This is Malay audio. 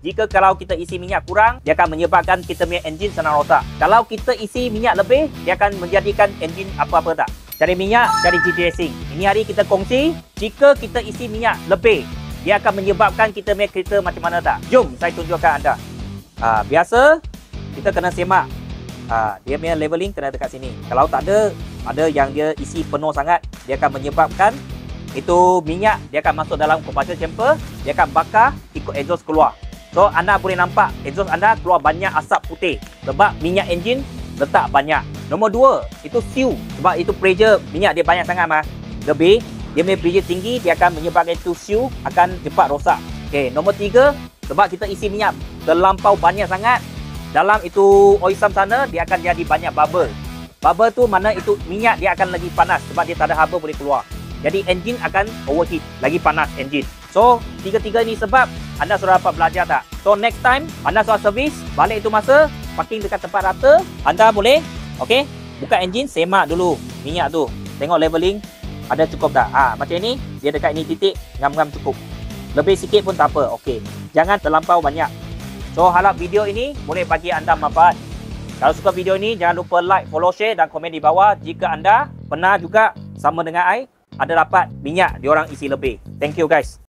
Jika kalau kita isi minyak kurang, dia akan menyebabkan kita punya enjin senang rosak. Kalau kita isi minyak lebih, dia akan menjadikan enjin apa-apa tak. Cari minyak, cari GT Racing. Ini hari kita kongsi, jika kita isi minyak lebih, dia akan menyebabkan kita punya kereta macam mana tak. Jom saya tunjukkan anda. Biasa, kita kena semak. Dia punya leveling kena dekat sini. Kalau tak ada yang dia isi penuh sangat, dia akan menyebabkan itu minyak dia akan masuk dalam combustion chamber, dia akan bakar, ikut exhaust keluar. So anda boleh nampak exhaust anda keluar banyak asap putih sebab minyak enjin letak banyak. Nombor 2, itu siu, sebab itu pressure minyak dia banyak sangat lebih, dia punya pressure tinggi, dia akan menyebabkan itu siu akan cepat rosak. Okey, nombor 3, sebab kita isi minyak terlampau banyak sangat dalam itu oil sump sana, dia akan jadi banyak bubble. Bubble tu mana itu minyak dia akan lagi panas sebab dia tak ada haba boleh keluar. Jadi enjin akan overheat, lagi panas enjin. So, tiga-tiga ni sebab anda sudah dapat belajar tak? So, next time anda sudah servis, balik itu masa, parking dekat tempat rata, anda boleh, okey, buka enjin, semak dulu minyak tu. Tengok leveling, ada cukup tak? Macam ni, dia dekat ini titik, ngam-ngam cukup. Lebih sikit pun tak apa, okey. Jangan terlampau banyak. So, harap video ini boleh bagi anda manfaat. Kalau suka video ini, jangan lupa like, follow, share dan komen di bawah. Jika anda pernah juga sama dengan I, ada dapat minyak diorang isi lebih. Thank you guys.